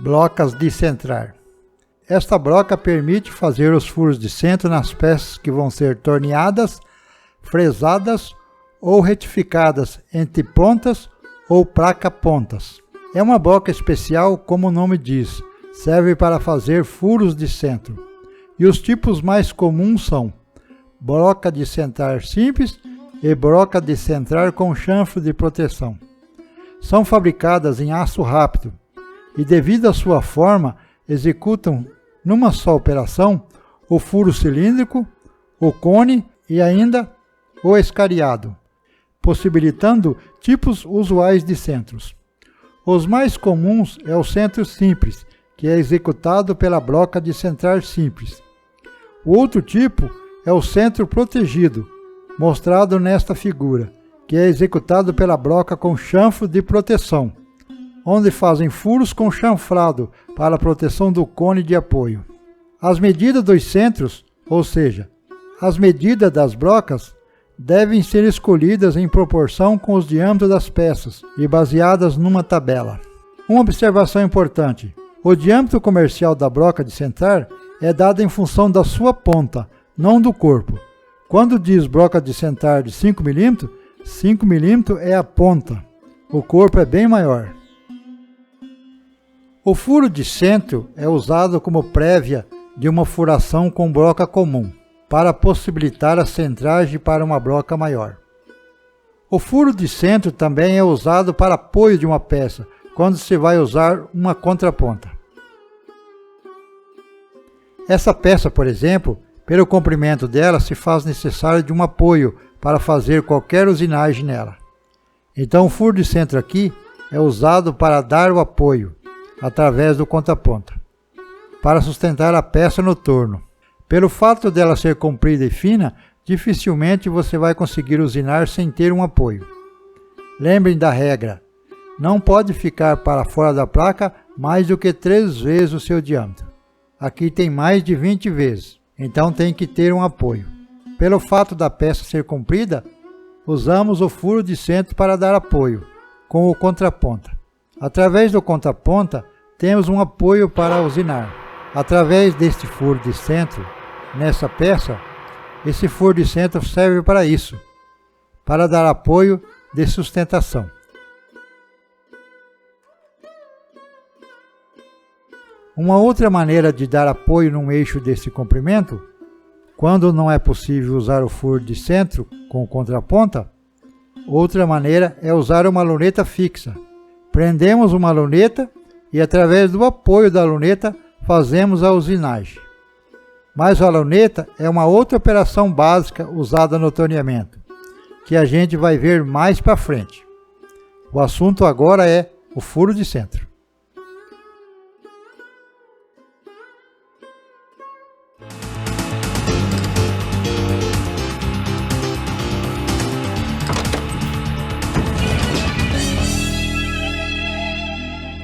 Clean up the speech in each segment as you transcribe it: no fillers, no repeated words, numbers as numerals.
Brocas de centrar. Esta broca permite fazer os furos de centro nas peças que vão ser torneadas, fresadas ou retificadas entre pontas ou placa-pontas. É uma broca especial, como o nome diz, serve para fazer furos de centro. E os tipos mais comuns são broca de centrar simples e broca de centrar com chanfro de proteção. São fabricadas em aço rápido e, devido à sua forma, executam numa só operação o furo cilíndrico, o cone e ainda o escariado, possibilitando tipos usuais de centros. Os mais comuns é o centro simples, que é executado pela broca de centrar simples. O outro tipo é o centro protegido, mostrado nesta figura, que é executado pela broca com chanfro de proteção, onde fazem furos com chanfrado para a proteção do cone de apoio. As medidas dos centros, ou seja, as medidas das brocas, devem ser escolhidas em proporção com os diâmetros das peças e baseadas numa tabela. Uma observação importante: o diâmetro comercial da broca de centrar é dado em função da sua ponta, não do corpo. Quando diz broca de centrar de 5 mm, 5 mm é a ponta. O corpo é bem maior. O furo de centro é usado como prévia de uma furação com broca comum, para possibilitar a centragem para uma broca maior. O furo de centro também é usado para apoio de uma peça, quando se vai usar uma contraponta. Essa peça, por exemplo, pelo comprimento dela se faz necessário de um apoio para fazer qualquer usinagem nela. Então o furo de centro aqui é usado para dar o apoio, através do contraponta, para sustentar a peça no torno. Pelo fato dela ser comprida e fina, dificilmente você vai conseguir usinar sem ter um apoio. Lembrem da regra: não pode ficar para fora da placa mais do que 3 vezes o seu diâmetro. Aqui tem mais de 20 vezes, então tem que ter um apoio. Pelo fato da peça ser comprida, usamos o furo de centro para dar apoio, com o contraponta. Através do contraponta, temos um apoio para usinar. Através deste furo de centro, nessa peça, esse furo de centro serve para isso, para dar apoio de sustentação. Uma outra maneira de dar apoio num eixo desse comprimento, quando não é possível usar o furo de centro com o contraponta, outra maneira é usar uma luneta fixa. Prendemos uma luneta e, através do apoio da luneta, fazemos a usinagem. Mas a luneta é uma outra operação básica usada no torneamento, que a gente vai ver mais para frente. O assunto agora é o furo de centro.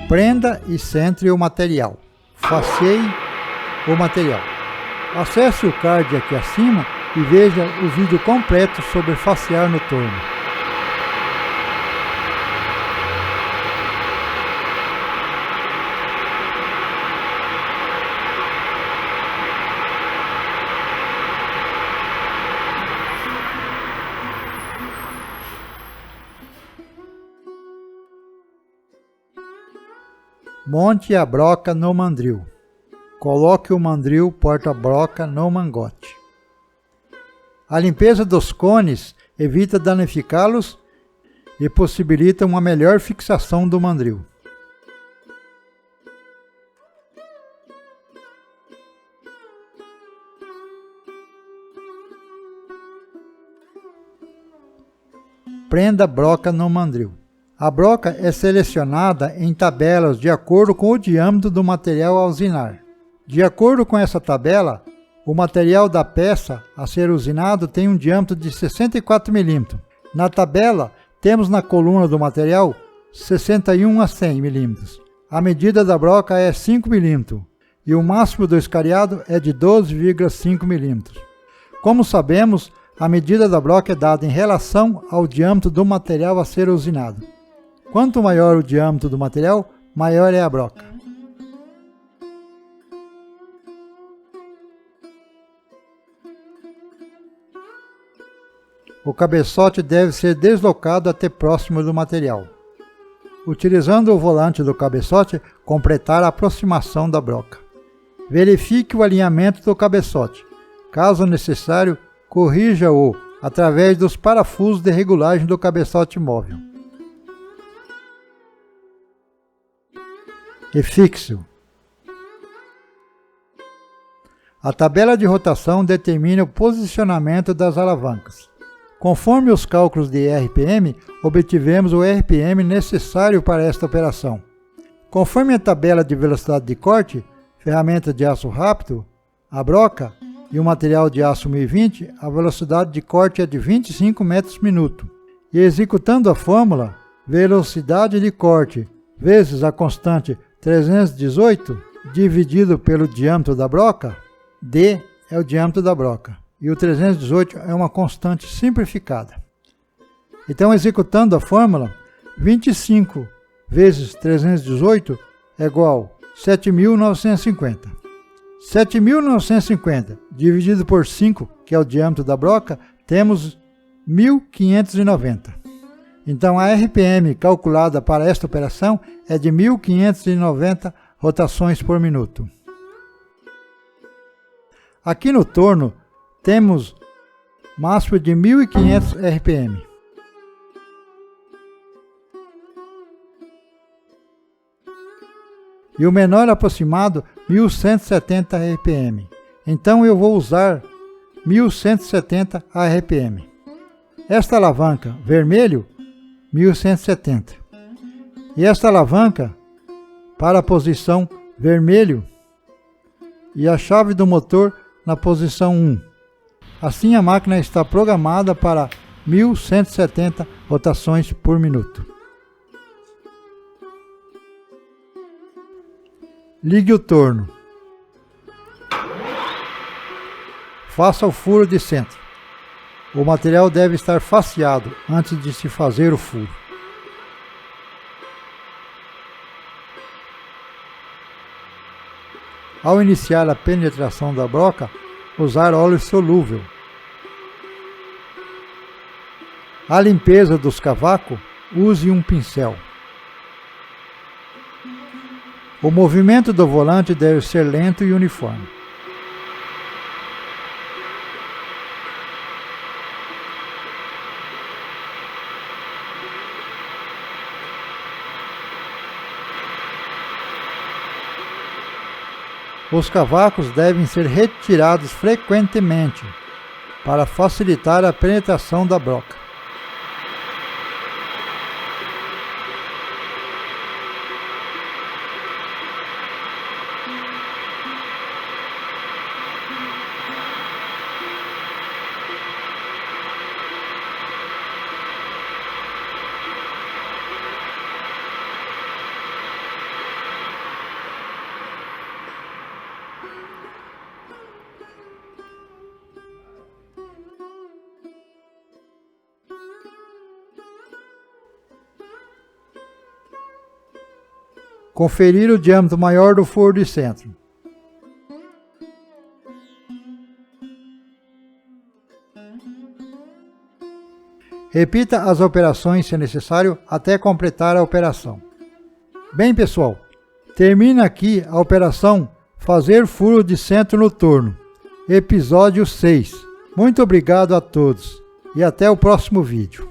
Prenda e centre o material. Faceie o material. Acesse o card aqui acima e veja o vídeo completo sobre facear no torno. Monte a broca no mandril. Coloque o mandril porta-broca no mangote. A limpeza dos cones evita danificá-los e possibilita uma melhor fixação do mandril. Prenda a broca no mandril. A broca é selecionada em tabelas de acordo com o diâmetro do material a usinar. De acordo com essa tabela, o material da peça a ser usinado tem um diâmetro de 64 mm. Na tabela, temos na coluna do material 61 a 100 mm. A medida da broca é 5 mm e o máximo do escariado é de 12,5 mm. Como sabemos, a medida da broca é dada em relação ao diâmetro do material a ser usinado. Quanto maior o diâmetro do material, maior é a broca. o cabeçote deve ser deslocado até próximo do material. Utilizando o volante do cabeçote, completar a aproximação da broca. Verifique o alinhamento do cabeçote. Caso necessário, corrija-o através dos parafusos de regulagem do cabeçote móvel. E fixe-o. A tabela de rotação determina o posicionamento das alavancas. Conforme os cálculos de RPM, obtivemos o RPM necessário para esta operação. Conforme a tabela de velocidade de corte, ferramenta de aço rápido, a broca e o material de aço 1020, a velocidade de corte é de 25 metros por minuto. E executando a fórmula, velocidade de corte vezes a constante 318 dividido pelo diâmetro da broca, D é o diâmetro da broca, e o 318 é uma constante simplificada. Então, executando a fórmula, 25 vezes 318 é igual a 7.950. 7.950 dividido por 5, que é o diâmetro da broca, temos 1.590. Então, a RPM calculada para esta operação é de 1.590 rotações por minuto. Aqui no torno, temos máximo de 1.500 RPM. E o menor aproximado, 1.170 RPM. Então eu vou usar 1.170 RPM. Esta alavanca vermelho, 1.170. E esta alavanca para a posição vermelho e a chave do motor na posição 1. Assim a máquina está programada para 1.170 rotações por minuto. Ligue o torno. Faça o furo de centro. O material deve estar faceado antes de se fazer o furo. Ao iniciar a penetração da broca, usar óleo solúvel. A limpeza dos cavacos, use um pincel. O movimento do volante deve ser lento e uniforme. Os cavacos devem ser retirados frequentemente para facilitar a penetração da broca. Conferir o diâmetro maior do furo de centro. Repita as operações se necessário até completar a operação. Bem, pessoal, termina aqui a operação Fazer furo de centro no torno, episódio 6. Muito obrigado a todos e até o próximo vídeo.